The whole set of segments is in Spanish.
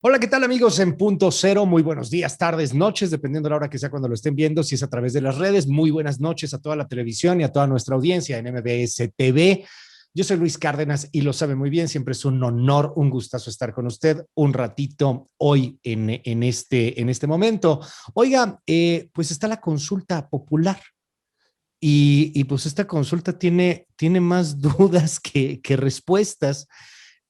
Hola, ¿qué tal amigos en Punto Cero? Muy buenos días, tardes, noches, dependiendo de la hora que sea cuando lo estén viendo, si es a través de las redes. Muy buenas noches a toda la televisión y a toda nuestra audiencia en MBS TV. Yo soy Luis Cárdenas y lo sabe muy bien, siempre es un honor, un gustazo estar con usted un ratito hoy en este momento. Oiga, pues está la consulta popular y pues esta consulta tiene más dudas que respuestas.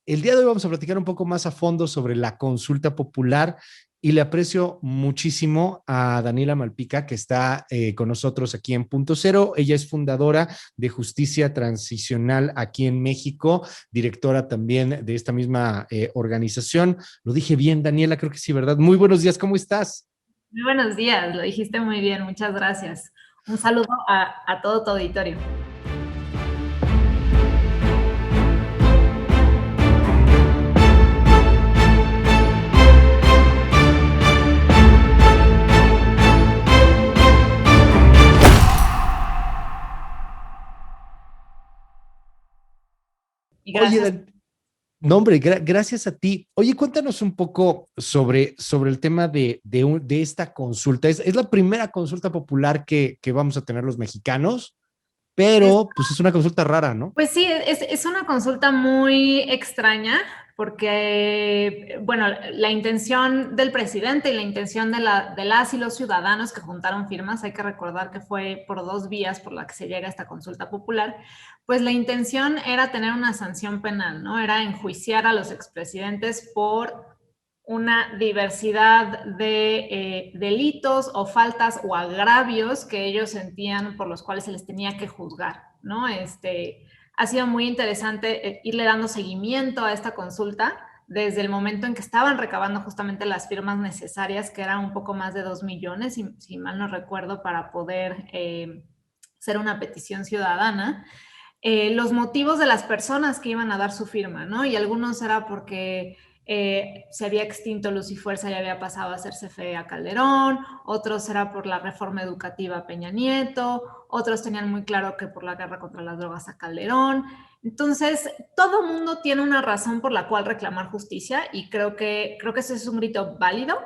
El día de hoy vamos a platicar un poco más a fondo sobre la consulta popular y le aprecio muchísimo a Daniela Malpica, que está con nosotros aquí en Punto Cero. Ella es fundadora de Justicia Transicional aquí en México, directora también de esta misma organización. Lo dije bien, Daniela, creo que sí, ¿verdad? Muy buenos días, ¿cómo estás? Muy buenos días, lo dijiste muy bien, muchas gracias. Un saludo a todo tu auditorio. Y Oye, gracias. no, hombre, gracias a ti. Oye, cuéntanos un poco sobre el tema de esta consulta. Es la primera consulta popular que vamos a tener los mexicanos, Es- pero pues es una consulta rara, ¿no? pues sí, es una consulta muy extraña porque, bueno, la intención del presidente y la intención de las y los ciudadanos que juntaron firmas, hay que recordar que fue por dos vías por la que se llega a esta consulta popular, pues la intención era tener una sanción penal, ¿no? Era enjuiciar a los expresidentes por una diversidad de delitos o faltas o agravios que ellos sentían por los cuales se les tenía que juzgar, ¿no? Ha sido muy interesante irle dando seguimiento a esta consulta desde el momento en que estaban recabando justamente las firmas necesarias, que eran un poco más de 2 millones, si mal no recuerdo, para poder hacer una petición ciudadana. Los motivos de las personas que iban a dar su firma, ¿no? Y algunos era porque se había extinto Luz y Fuerza y había pasado a ser CFE a Calderón, otros era por la reforma educativa a Peña Nieto, otros tenían muy claro que por la guerra contra las drogas a Calderón. Entonces, todo mundo tiene una razón por la cual reclamar justicia y creo que ese es un grito válido,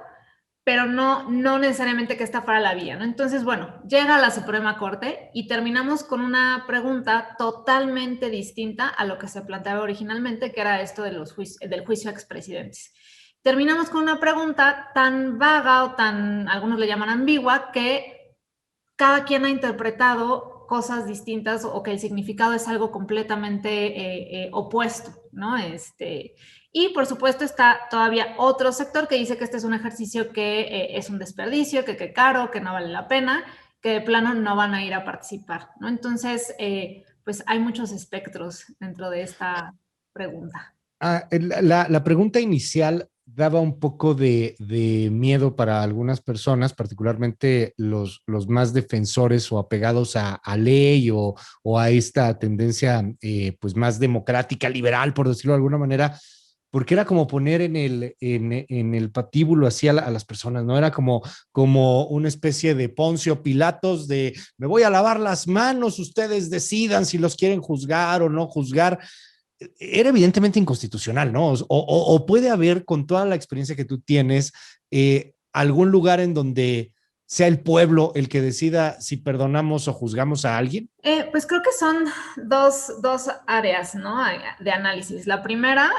pero no necesariamente que esta fuera la vía, ¿no? Entonces, bueno, llega a la Suprema Corte y terminamos con una pregunta totalmente distinta a lo que se planteaba originalmente, que era esto de del juicio a expresidentes. Terminamos con una pregunta tan vaga o tan, algunos le llaman ambigua, que cada quien ha interpretado cosas distintas o que el significado es algo completamente opuesto, ¿no? Y por supuesto está todavía otro sector que dice que este es un ejercicio que es un desperdicio, que caro, que no vale la pena, que de plano no van a ir a participar, ¿no? Entonces, pues hay muchos espectros dentro de esta pregunta. La pregunta inicial daba un poco de miedo para algunas personas, particularmente los más defensores o apegados a ley o a esta tendencia pues más democrática, liberal, por decirlo de alguna manera, porque era como poner en el patíbulo así a las personas, ¿no? Era como una especie de Poncio Pilatos de me voy a lavar las manos, ustedes decidan si los quieren juzgar o no juzgar. Era evidentemente inconstitucional, ¿no? O puede haber, con toda la experiencia que tú tienes, algún lugar en donde sea el pueblo el que decida si perdonamos o juzgamos a alguien. Pues creo que son dos áreas, ¿no? De análisis. La primera,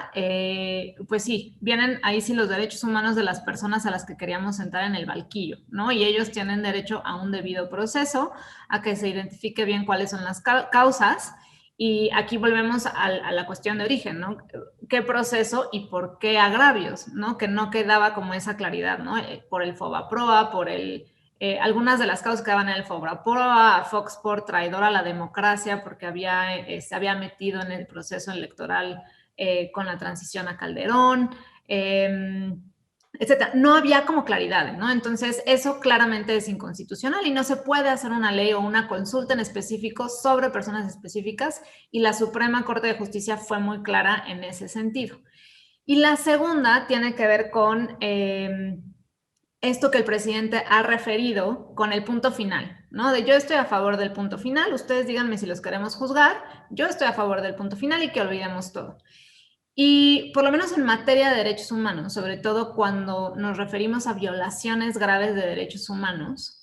pues sí, vienen ahí sí los derechos humanos de las personas a las que queríamos sentar en el banquillo, ¿no? Y ellos tienen derecho a un debido proceso, a que se identifique bien cuáles son las causas. Y aquí volvemos a la cuestión de origen, ¿no? ¿Qué proceso y por qué agravios, ¿no? Que no quedaba como esa claridad, ¿no? Por el FOBAPROA, por algunas de las causas que daban en el FOBAPROA, a Fox por traidor a la democracia porque se había metido en el proceso electoral con la transición a Calderón, etcétera. No había como claridad, ¿no? Entonces, eso claramente es inconstitucional y no se puede hacer una ley o una consulta en específico sobre personas específicas, y la Suprema Corte de Justicia fue muy clara en ese sentido. Y la segunda tiene que ver con esto que el presidente ha referido con el punto final, ¿no? De yo estoy a favor del punto final, ustedes díganme si los queremos juzgar, yo estoy a favor del punto final y que olvidemos todo. Y por lo menos en materia de derechos humanos, sobre todo cuando nos referimos a violaciones graves de derechos humanos,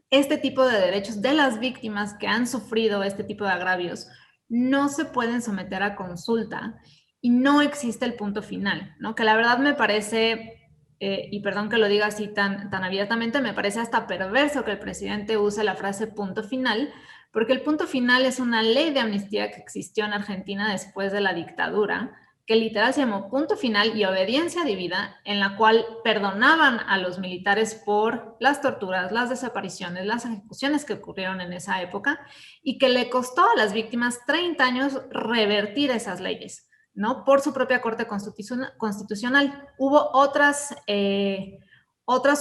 este tipo de derechos de las víctimas que han sufrido este tipo de agravios no se pueden someter a consulta y no existe el punto final, ¿no? Que la verdad me parece, y perdón que lo diga así tan abiertamente, me parece hasta perverso que el presidente use la frase punto final, porque el punto final es una ley de amnistía que existió en Argentina después de la dictadura, que literal se llamó Punto Final y Obediencia Debida, en la cual perdonaban a los militares por las torturas, las desapariciones, las ejecuciones que ocurrieron en esa época, y que le costó a las víctimas 30 años revertir esas leyes, ¿no? Por su propia Corte Constitucional. Hubo otras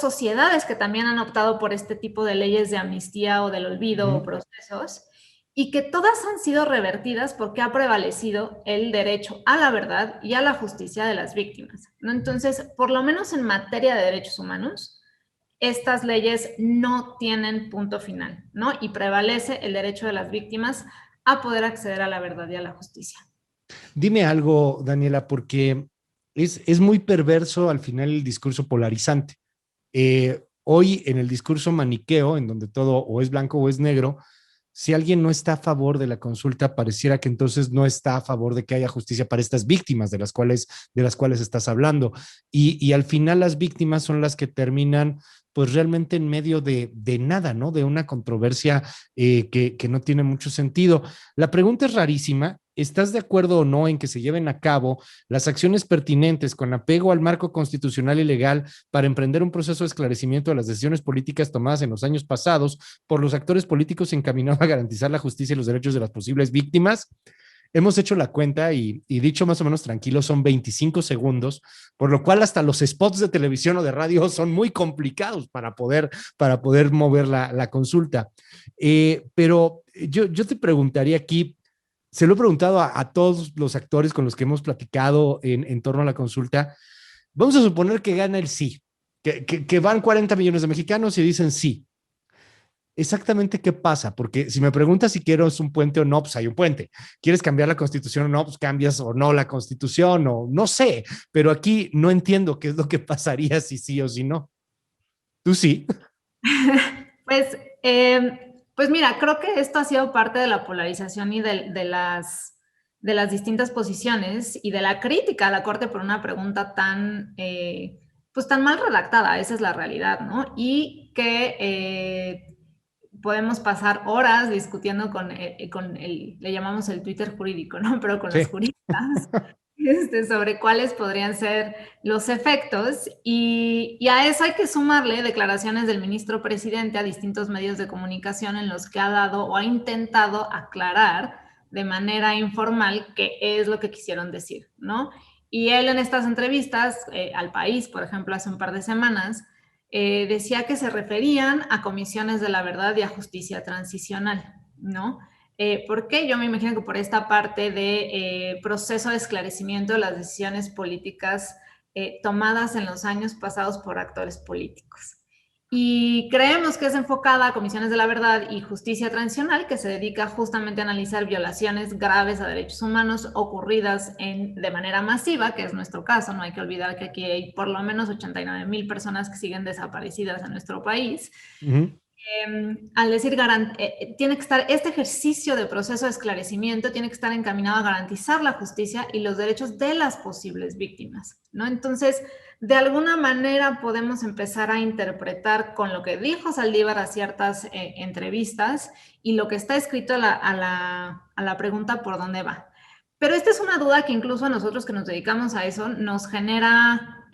sociedades que también han optado por este tipo de leyes de amnistía o del olvido o procesos, y que todas han sido revertidas porque ha prevalecido el derecho a la verdad y a la justicia de las víctimas, ¿no? Entonces, por lo menos en materia de derechos humanos, estas leyes no tienen punto final, ¿no? Y prevalece el derecho de las víctimas a poder acceder a la verdad y a la justicia. Dime algo, Daniela, porque es muy perverso al final el discurso polarizante. Hoy en el discurso maniqueo, en donde todo o es blanco o es negro, si alguien no está a favor de la consulta, pareciera que entonces no está a favor de que haya justicia para estas víctimas de las cuales estás hablando. Y al final las víctimas son las que terminan pues realmente en medio de nada, ¿no? De una controversia que no tiene mucho sentido. La pregunta es rarísima. ¿Estás de acuerdo o no en que se lleven a cabo las acciones pertinentes con apego al marco constitucional y legal para emprender un proceso de esclarecimiento de las decisiones políticas tomadas en los años pasados por los actores políticos encaminados a garantizar la justicia y los derechos de las posibles víctimas? Hemos hecho la cuenta y dicho más o menos tranquilo, son 25 segundos, por lo cual hasta los spots de televisión o de radio son muy complicados para poder mover la consulta. Pero yo te preguntaría aquí, se lo he preguntado a todos los actores con los que hemos platicado en torno a la consulta. Vamos a suponer que gana el sí, que van 40 millones de mexicanos y dicen sí. Exactamente qué pasa, porque si me preguntas si quiero es un puente o no, pues hay un puente. ¿Quieres cambiar la constitución o no? Pues cambias o no la constitución o no sé, pero aquí no entiendo qué es lo que pasaría si sí o si no. ¿Tú sí? Pues, pues mira, creo que esto ha sido parte de la polarización y de las distintas posiciones y de la crítica a la Corte por una pregunta pues tan mal redactada, esa es la realidad, ¿no? Y que podemos pasar horas discutiendo le llamamos el Twitter jurídico, ¿no? Pero con los Sí. juristas, sobre cuáles podrían ser los efectos. Y a eso hay que sumarle declaraciones del ministro presidente a distintos medios de comunicación en los que ha dado o ha intentado aclarar de manera informal qué es lo que quisieron decir, ¿no? Y él en estas entrevistas al País, por ejemplo, hace un par de semanas, decía que se referían a comisiones de la verdad y a justicia transicional, ¿no? ¿Por qué? Yo me imagino que por esta parte de proceso de esclarecimiento de las decisiones políticas tomadas en los años pasados por actores políticos. Y creemos que es enfocada a comisiones de la verdad y justicia transicional, que se dedica justamente a analizar violaciones graves a derechos humanos ocurridas de manera masiva, que es nuestro caso. No hay que olvidar que aquí hay por lo menos 89,000 personas que siguen desaparecidas en nuestro país. Al decir, tiene que estar este ejercicio de proceso de esclarecimiento, tiene que estar encaminado a garantizar la justicia y los derechos de las posibles víctimas, ¿no? Entonces, de alguna manera podemos empezar a interpretar con lo que dijo Saldívar a ciertas entrevistas y lo que está escrito a la pregunta por dónde va. Pero esta es una duda que incluso a nosotros que nos dedicamos a eso nos genera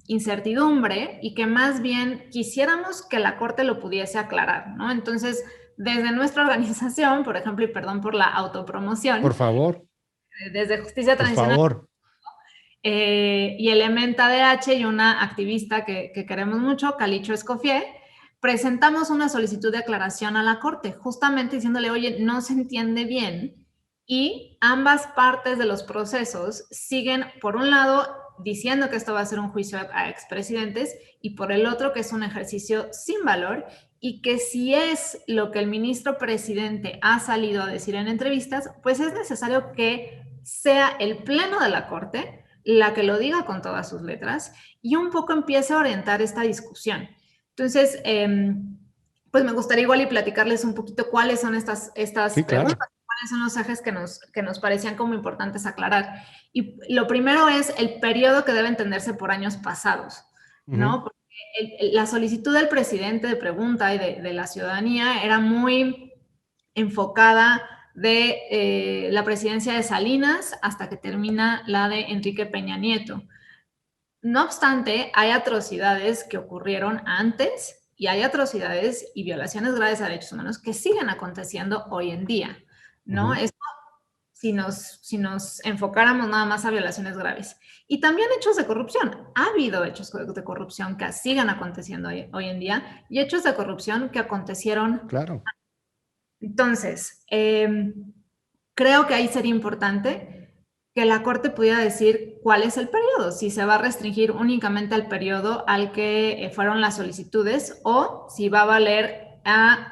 incertidumbre y que más bien quisiéramos que la Corte lo pudiese aclarar, ¿no? Entonces, desde nuestra organización, por ejemplo, y perdón por la autopromoción, Por favor, desde Justicia por Transicional favor. Y Elementa DH y una activista que queremos mucho, Calicho Escofié, presentamos una solicitud de aclaración a la Corte, justamente diciéndole, oye, no se entiende bien, y ambas partes de los procesos siguen, por un lado, diciendo que esto va a ser un juicio a expresidentes, y por el otro, que es un ejercicio sin valor, y que si es lo que el ministro presidente ha salido a decir en entrevistas, pues es necesario que sea el Pleno de la Corte la que lo diga con todas sus letras y un poco empiece a orientar esta discusión. Entonces, pues me gustaría igual y platicarles un poquito cuáles son estas Sí, preguntas, claro. cuáles son los ejes que nos parecían como importantes aclarar. Y lo primero es el periodo que debe entenderse por años pasados, ¿no? Porque la solicitud del presidente de pregunta y de la ciudadanía era muy enfocada de la presidencia de Salinas hasta que termina la de Enrique Peña Nieto. No obstante, hay atrocidades que ocurrieron antes y hay atrocidades y violaciones graves a derechos humanos que siguen aconteciendo hoy en día, ¿no? Esto si nos enfocáramos nada más a violaciones graves. Y también hechos de corrupción. Ha habido hechos de corrupción que siguen aconteciendo hoy en día y hechos de corrupción que acontecieron. Claro. Entonces, creo que ahí sería importante que la Corte pudiera decir cuál es el periodo, si se va a restringir únicamente al periodo al que fueron las solicitudes o si va a valer a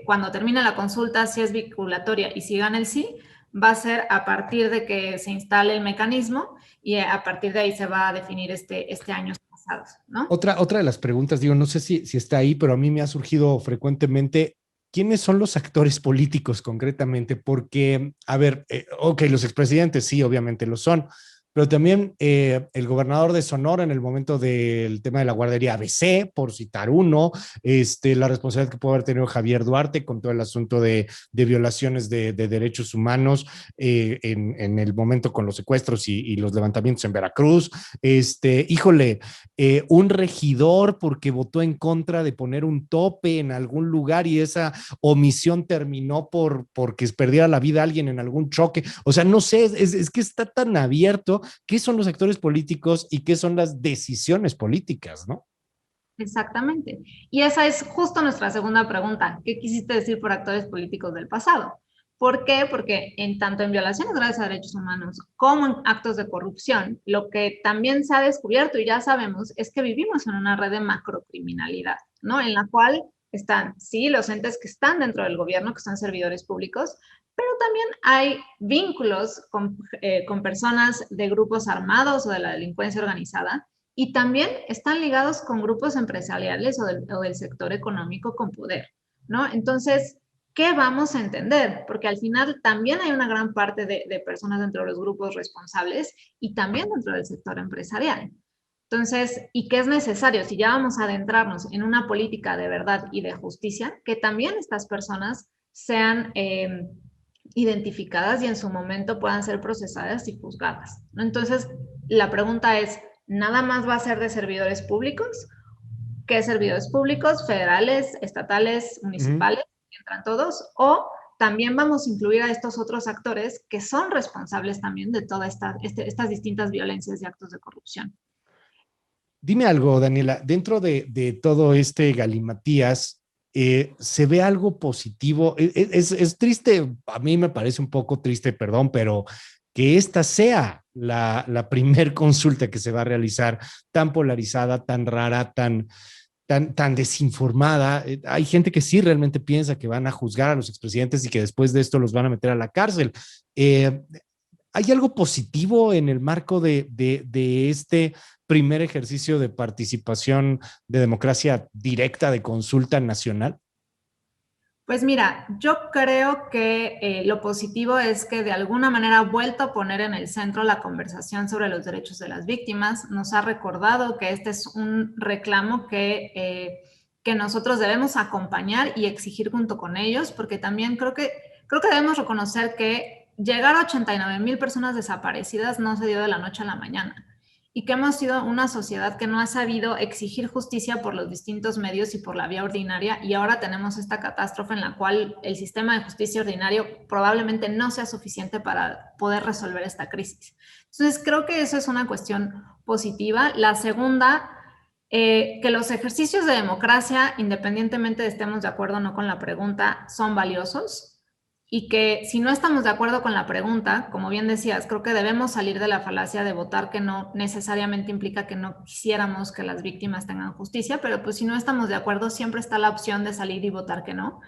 cuando termine la consulta, si es vinculatoria y si gana el sí, va a ser a partir de que se instale el mecanismo y a partir de ahí se va a definir este años pasados, ¿no? Otra de las preguntas, digo, no sé si está ahí, pero a mí me ha surgido frecuentemente, ¿quiénes son los actores políticos concretamente? Porque, a ver, ok, los expresidentes sí, obviamente lo son, pero también el gobernador de Sonora en el momento del tema de la guardería ABC, por citar uno, la responsabilidad que puede haber tenido Javier Duarte con todo el asunto de violaciones de derechos humanos en el momento con los secuestros y los levantamientos en Veracruz. Híjole, un regidor porque votó en contra de poner un tope en algún lugar y esa omisión terminó porque perdiera la vida alguien en algún choque. O sea, no sé, es que está tan abierto qué son los actores políticos y qué son las decisiones políticas, ¿no? Exactamente. Y esa es justo nuestra segunda pregunta. ¿Qué quisiste decir por actores políticos del pasado? ¿Por qué? Porque tanto en violaciones graves a derechos humanos como en actos de corrupción, lo que también se ha descubierto y ya sabemos es que vivimos en una red de macrocriminalidad, ¿no? En la cual están, sí, los entes que están dentro del gobierno, que son servidores públicos, pero también hay vínculos con personas de grupos armados o de la delincuencia organizada y también están ligados con grupos empresariales o del sector económico con poder, ¿no? Entonces, ¿qué vamos a entender? Porque al final también hay una gran parte de personas dentro de los grupos responsables y también dentro del sector empresarial. Entonces, ¿y qué es necesario? Si ya vamos a adentrarnos en una política de verdad y de justicia, que también estas personas sean identificadas y en su momento puedan ser procesadas y juzgadas, ¿no? Entonces, la pregunta es, ¿nada más va a ser de servidores públicos? ¿Qué servidores públicos? Federales, estatales, municipales, entran todos, o también vamos a incluir a estos otros actores que son responsables también de todas estas distintas violencias y actos de corrupción. Dime algo, Daniela, dentro de todo este galimatías, ¿se ve algo positivo? Es triste, a mí me parece un poco triste, perdón, pero que esta sea la primer consulta que se va a realizar tan polarizada, tan rara, tan desinformada. Hay gente que sí realmente piensa que van a juzgar a los expresidentes y que después de esto los van a meter a la cárcel. Eh, ¿Hay algo positivo en el marco de este primer ejercicio de participación de democracia directa de consulta nacional? Pues mira, yo creo que lo positivo es que de alguna manera ha vuelto a poner en el centro la conversación sobre los derechos de las víctimas. Nos ha recordado que este es un reclamo que nosotros debemos acompañar y exigir junto con ellos, porque también creo que debemos reconocer que llegar a 89,000 personas desaparecidas no se dio de la noche a la mañana y que hemos sido una sociedad que no ha sabido exigir justicia por los distintos medios y por la vía ordinaria, y ahora tenemos esta catástrofe en la cual el sistema de justicia ordinario probablemente no sea suficiente para poder resolver esta crisis. Entonces, creo que eso es una cuestión positiva. La segunda, que los ejercicios de democracia, independientemente de estemos de acuerdo o no con la pregunta, son valiosos y que si no estamos de acuerdo con la pregunta, como bien decías, creo que debemos salir de la falacia de votar que no necesariamente implica que no quisiéramos que las víctimas tengan justicia, pero pues si no estamos de acuerdo, siempre está la opción de salir y votar que no,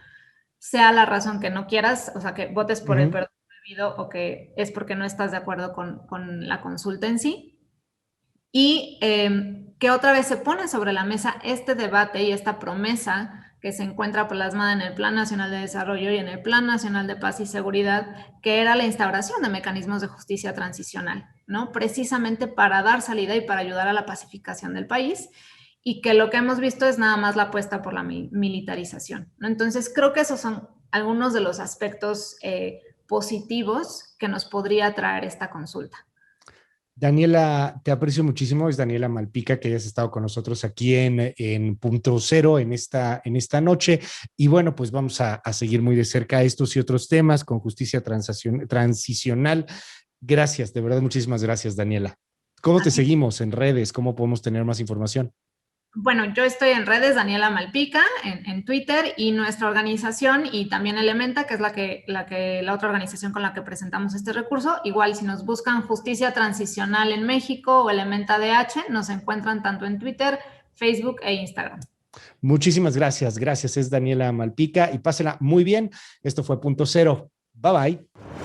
sea la razón que no quieras, o sea, que votes por el perdón prohibido o que es porque no estás de acuerdo con la consulta en sí. Y que otra vez se pone sobre la mesa este debate y esta promesa que se encuentra plasmada en el Plan Nacional de Desarrollo y en el Plan Nacional de Paz y Seguridad, que era la instauración de mecanismos de justicia transicional, ¿no? Precisamente para dar salida y para ayudar a la pacificación del país, y que lo que hemos visto es nada más la apuesta por la militarización, ¿no? Entonces, creo que esos son algunos de los aspectos positivos que nos podría traer esta consulta. Daniela, te aprecio muchísimo. Es Daniela Malpica, que hayas estado con nosotros aquí en Punto Cero en esta noche. Y bueno, pues vamos a seguir muy de cerca estos y otros temas con justicia transicional. Gracias, de verdad, muchísimas gracias, Daniela. ¿Cómo te seguimos en redes? ¿Cómo podemos tener más información? Bueno, yo estoy en redes, Daniela Malpica, en Twitter, y nuestra organización y también Elementa, que es la otra organización con la que presentamos este recurso. Igual, si nos buscan Justicia Transicional en México o Elementa DH, nos encuentran tanto en Twitter, Facebook e Instagram. Muchísimas gracias. Gracias, es Daniela Malpica y pásela muy bien. Esto fue Punto Cero. Bye bye.